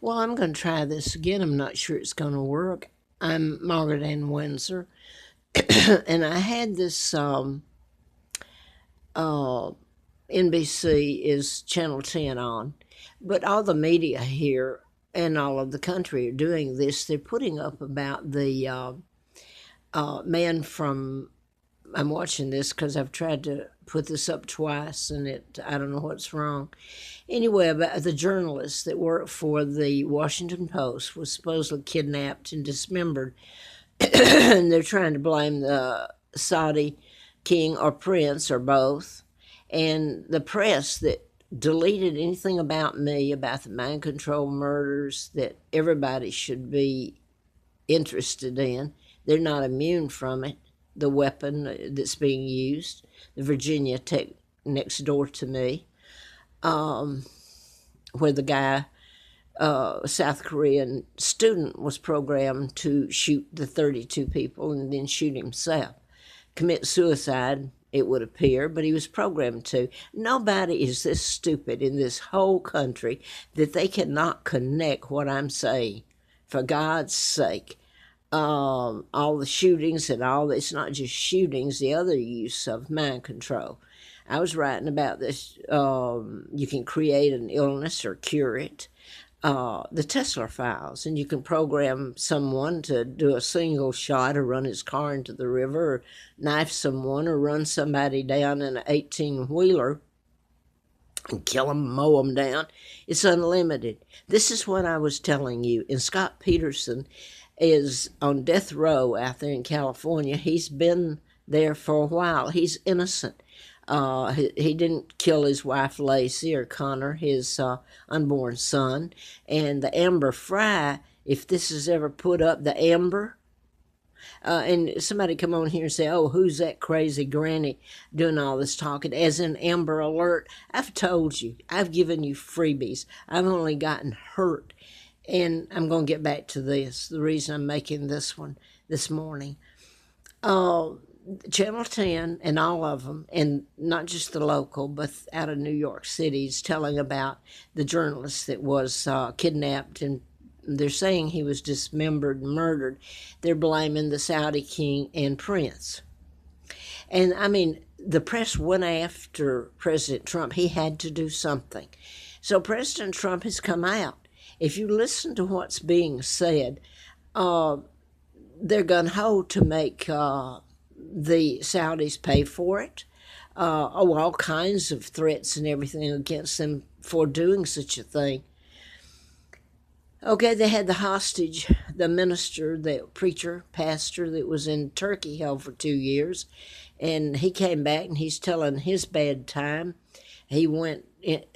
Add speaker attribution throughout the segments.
Speaker 1: Well, I'm going to try this again. I'm not sure it's going to work. I'm Margaret Ann Windsor, and I had this uh, NBC is Channel 10 on, but all the media here and all of the country are doing this. They're putting up about the man from. I'm watching this because I've tried to put this up twice, and I don't know what's wrong. Anyway, about the journalist that worked for the Washington Post was supposedly kidnapped and dismembered, and they're trying to blame the Saudi king or prince or both. And the press that deleted anything about me, about the mind control murders that everybody should be interested in, they're not immune from it. The weapon that's being used, the Virginia Tech next door to me, where the guy, South Korean student, was programmed to shoot the 32 people and then shoot himself. Commit suicide, it would appear, but he was programmed to. Nobody is this stupid in this whole country that they cannot connect what I'm saying. For God's sake. All the shootings and all, it's not just shootings, the other use of mind control. I was writing about this. You can create an illness or cure it. The Tesla files, and you can program someone to do a single shot or run his car into the river or knife someone or run somebody down in an 18-wheeler and kill them, mow them down. It's unlimited. This is what I was telling you. And Scott Peterson is on death row out there in California. He's been there for a while. He's innocent. He didn't kill his wife Lacey or Connor, his unborn son. And the Amber Fry, if this is ever put up, the Amber, and somebody come on here and say, oh, who's that crazy granny doing all this talking? As in Amber Alert, I've told you, I've given you freebies. I've only gotten hurt. And I'm going to get back to this, the reason I'm making this one this morning. Channel 10 and all of them, and not just the local, but out of New York City, is telling about the journalist that was kidnapped, and they're saying he was dismembered and murdered. They're blaming the Saudi king and prince. And I mean, the press went after President Trump. He had to do something. So President Trump has come out. If you listen to what's being said, they're gung-ho to make the Saudis pay for it. All kinds of threats and everything against them for doing such a thing. Okay, they had the hostage, the minister, the preacher, pastor that was in Turkey held for 2 years, and he came back and he's telling his bad time. He went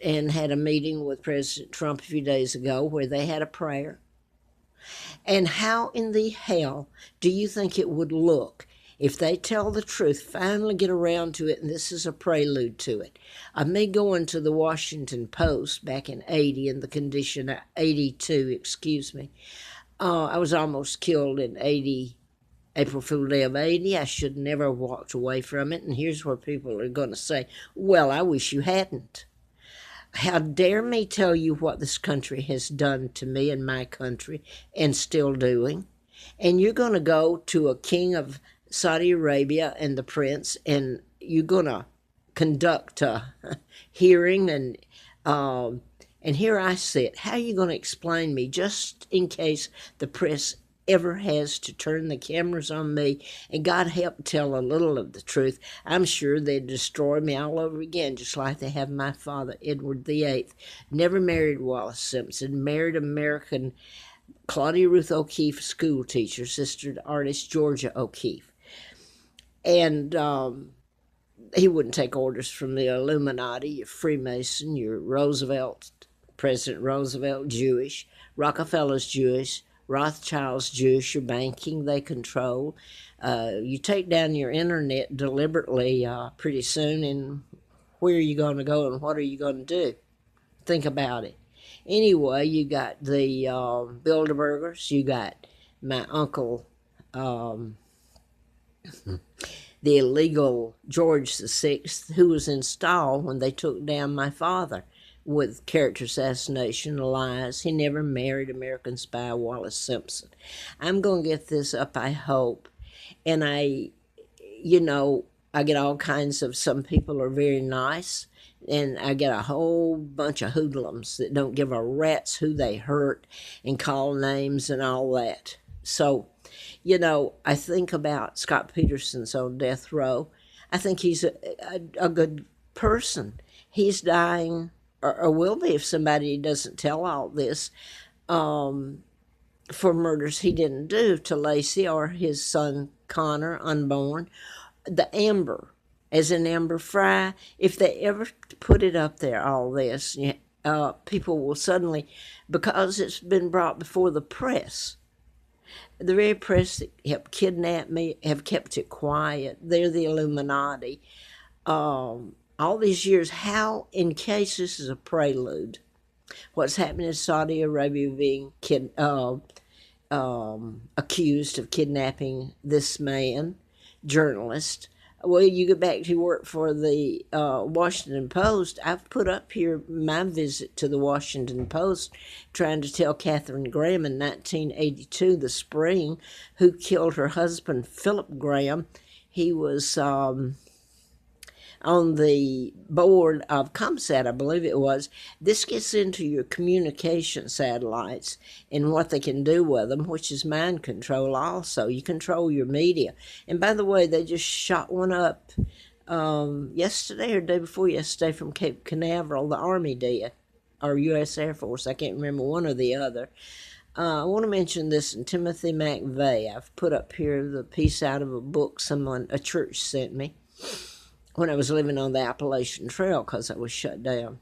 Speaker 1: and had a meeting with President Trump a few days ago where they had a prayer. And how in the hell do you think it would look if they tell the truth, finally get around to it, and this is a prelude to it? Of me going to the Washington Post back in 80 in the condition of 82, excuse me. I was almost killed in 80, April Fool Day of 80. I should never have walked away from it. And here's where people are going to say, well, I wish you hadn't. How dare me tell you what this country has done to me and my country and still doing? And you're going to go to a king of Saudi Arabia and the prince, and you're going to conduct a hearing, and here I sit. How are you going to explain me, just in case the press ever has to turn the cameras on me, and God help tell a little of the truth? I'm sure they'd destroy me all over again, just like they have my father, Edward VIII. Never married Wallace Simpson, married American Claudia Ruth O'Keefe, school teacher, sister to artist Georgia O'Keefe. And he wouldn't take orders from the Illuminati, your Freemason, your Roosevelt, President Roosevelt, Jewish, Rockefeller's Jewish, Rothschild's Jewish, your banking they control. You take down your internet deliberately pretty soon, and where are you going to go and what are you going to do? Think about it. Anyway, you got the Bilderbergers, you got my uncle, the illegal George VI, who was installed when they took down my father, with character assassination, lies. He never married American spy Wallace Simpson. I'm going to get this up, I hope. And you know, I get all kinds of, some people are very nice, and I get a whole bunch of hoodlums that don't give a rat's who they hurt and call names and all that. So, you know, I think about Scott Peterson's on death row. I think he's a good person. He's dying, or will be if somebody doesn't tell all this, for murders he didn't do to Lacey or his son Connor, unborn. The Amber, as in Amber Fry, if they ever put it up there, all this, people will suddenly, because it's been brought before the press, the very press that helped kidnap me have kept it quiet. They're the Illuminati. All these years, how, in case this is a prelude, what's happening in Saudi Arabia being accused of kidnapping this man, journalist. Well, you go back to work for the Washington Post. I've put up here my visit to the Washington Post, trying to tell Katharine Graham in 1982, the spring, who killed her husband, Philip Graham. He was on the board of ComSat, I believe it was. This gets into your communication satellites and what they can do with them, which is mind control also. You control your media. And by the way, they just shot one up yesterday or day before yesterday from Cape Canaveral, the Army did, or U.S. Air Force. I can't remember, one or the other. I want to mention this in Timothy McVeigh. I've put up here the piece out of a book a church sent me when I was living on the Appalachian Trail because I was shut down.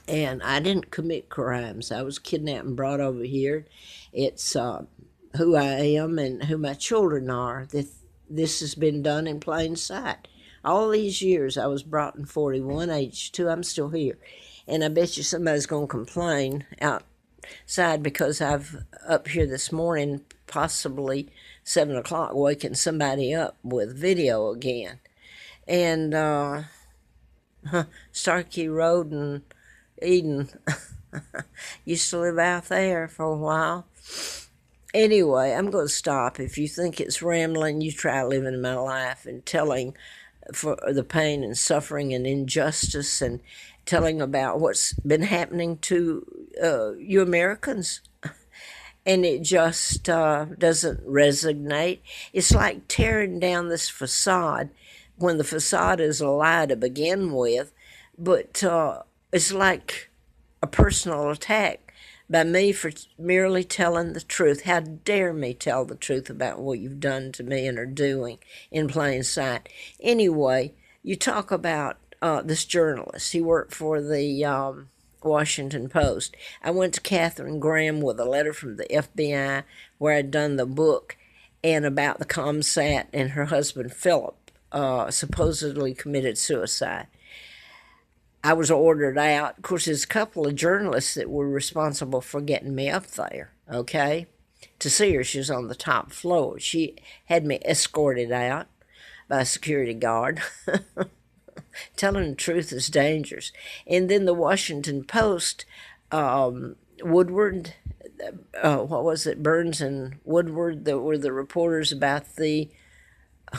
Speaker 1: And I didn't commit crimes. I was kidnapped and brought over here. It's who I am and who my children are. This has been done in plain sight. All these years, I was brought in 41, age 2, I'm still here. And I bet you somebody's going to complain outside because I've up here this morning, possibly 7 o'clock, waking somebody up with video again. And Starkey Road in Eden used to live out there for a while. Anyway, I'm going to stop. If you think it's rambling, you try living my life and telling for the pain and suffering and injustice and telling about what's been happening to you Americans. And it just doesn't resonate. It's like tearing down this facade when the facade is a lie to begin with, but it's like a personal attack by me for merely telling the truth. How dare me tell the truth about what you've done to me and are doing in plain sight. Anyway, you talk about this journalist. He worked for the Washington Post. I went to Katharine Graham with a letter from the FBI where I'd done the book and about the ComSat and her husband Philip. Supposedly committed suicide. I was ordered out. Of course, there's a couple of journalists that were responsible for getting me up there, okay? To see her, she was on the top floor. She had me escorted out by a security guard. Telling the truth is dangerous. And then the Washington Post, Woodward, what was it, Burns and Woodward, that were the reporters about the,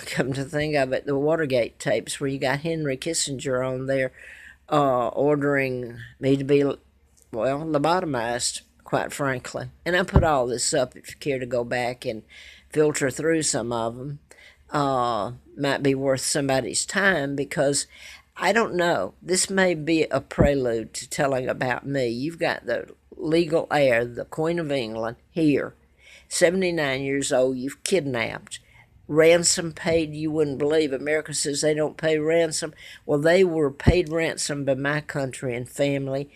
Speaker 1: come to think of it, the Watergate tapes where you got Henry Kissinger on there ordering me to be, well, lobotomized, quite frankly. And I put all this up if you care to go back and filter through some of them. Might be worth somebody's time because I don't know. This may be a prelude to telling about me. You've got the legal heir, the Queen of England, here, 79 years old, you've kidnapped. Ransom paid, you wouldn't believe. America says they don't pay ransom. Well, they were paid ransom by my country and family.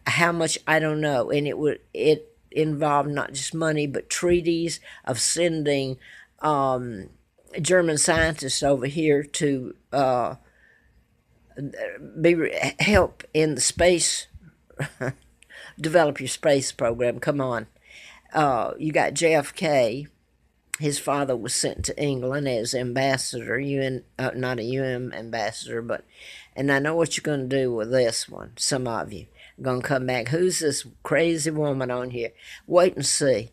Speaker 1: How much, I don't know. And it involved not just money, but treaties of sending German scientists over here to help in the space, develop your space program. Come on. You got JFK his father was sent to England as ambassador, not a UN ambassador, but, and I know what you're going to do with this one, some of you. Are going to come back, who's this crazy woman on here? Wait and see.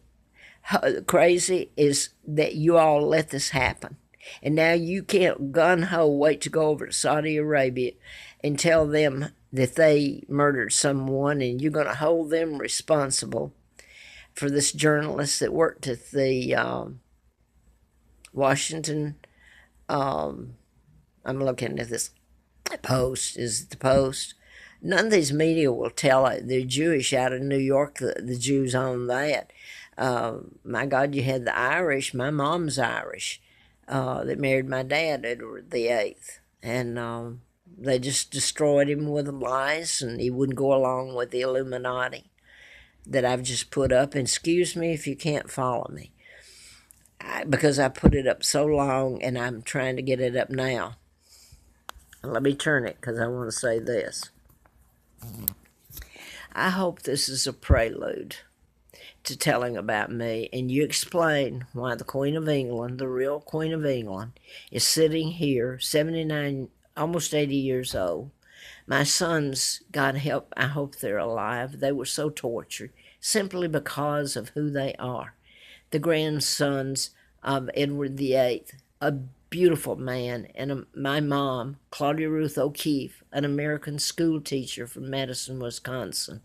Speaker 1: Crazy is that you all let this happen. And now you can't gun-ho wait to go over to Saudi Arabia and tell them that they murdered someone, and you're going to hold them responsible for this journalist that worked at the Washington, I'm looking at this Post, is it the Post? None of these media will tell it. They're Jewish out of New York, the Jews own that. My God, you had the Irish, my mom's Irish, that married my dad, Edward the Eighth. And they just destroyed him with lies, and he wouldn't go along with the Illuminati that I've just put up. And excuse me if you can't follow me, because I put it up so long, and I'm trying to get it up now. Let me turn it, because I want to say this. I hope this is a prelude to telling about me, and you explain why the Queen of England, the real Queen of England, is sitting here, 79, almost 80 years old. My sons, God help, I hope they're alive. They were so tortured simply because of who they are. The grandsons of Edward the Eighth, a beautiful man, and my mom, Claudia Ruth O'Keefe, an American school teacher from Madison, Wisconsin.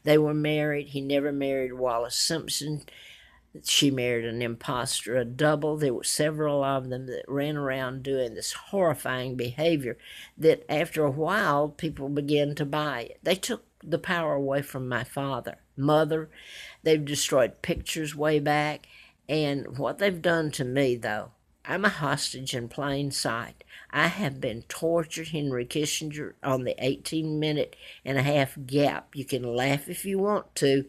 Speaker 1: They were married. He never married Wallace Simpson. She married an imposter, a double. There were several of them that ran around doing this horrifying behavior that after a while people began to buy it. They took the power away from my father, mother. They've destroyed pictures way back. And what they've done to me, though, I'm a hostage in plain sight. I have been tortured, Henry Kissinger, on the 18-minute-and-a-half gap. You can laugh if you want to.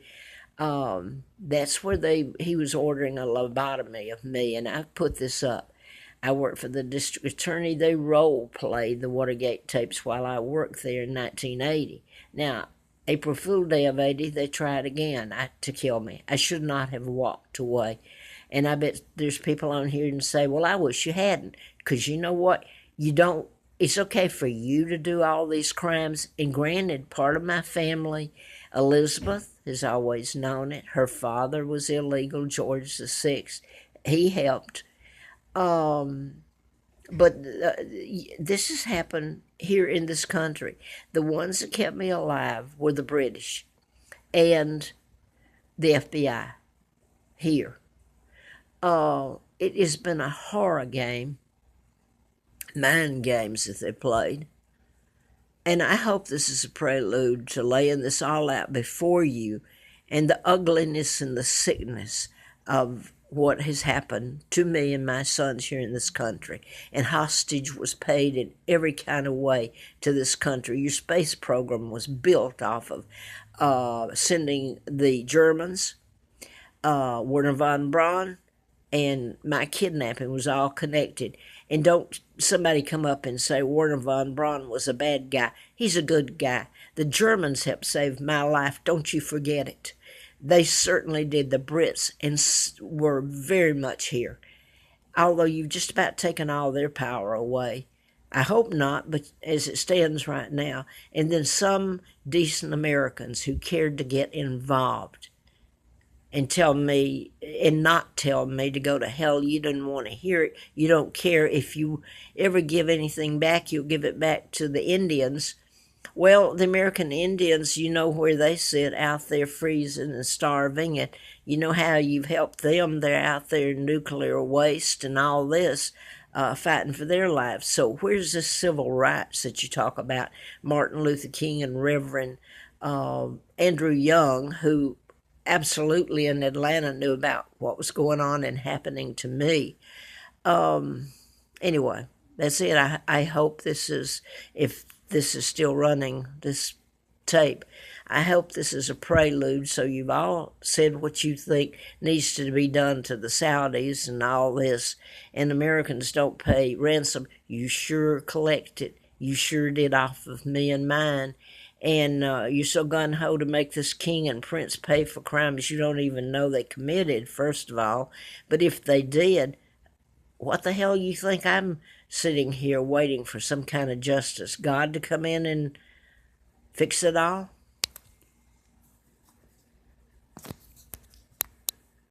Speaker 1: That's where he was ordering a lobotomy of me, and I've put this up. I worked for the district attorney. They role-played the Watergate tapes while I worked there in 1980. Now, April Fool Day of 80, they tried again to kill me. I should not have walked away. And I bet there's people on here and say, well, I wish you hadn't. Because you know what? You don't. It's okay for you to do all these crimes. And granted, part of my family, Elizabeth, has always known it. Her father was illegal, George VI. He helped. But this has happened here in this country. The ones that kept me alive were the British and the FBI here. It has been a horror game, mind games that they played. And I hope this is a prelude to laying this all out before you and the ugliness and the sickness of what has happened to me and my sons here in this country. And hostage was paid in every kind of way to this country. Your space program was built off of sending the Germans, Werner von Braun, and my kidnapping was all connected. And don't somebody come up and say Werner von Braun was a bad guy. He's a good guy. The Germans helped save my life. Don't you forget it. They certainly did. The Brits and were very much here. Although you've just about taken all their power away. I hope not, but as it stands right now. And then some decent Americans who cared to get involved and tell me, and not tell me to go to hell. You didn't want to hear it. You don't care. If you ever give anything back, you'll give it back to the Indians. Well, the American Indians, you know where they sit, out there freezing and starving, and you know how you've helped them. They're out there in nuclear waste and all this, fighting for their lives. So where's this civil rights that you talk about? Martin Luther King and Reverend Andrew Young, who absolutely in Atlanta knew about what was going on and happening to me. Anyway, that's it. I hope this is, if this is still running, this tape, I hope this is a prelude, so you've all said what you think needs to be done to the Saudis and all this, and Americans don't pay ransom. You sure collect it. You sure did off of me and mine. and you're so gun-ho to make this king and prince pay for crimes you don't even know they committed, first of all. But if they did, what the hell you think I'm sitting here waiting for some kind of justice? God to come in and fix it all?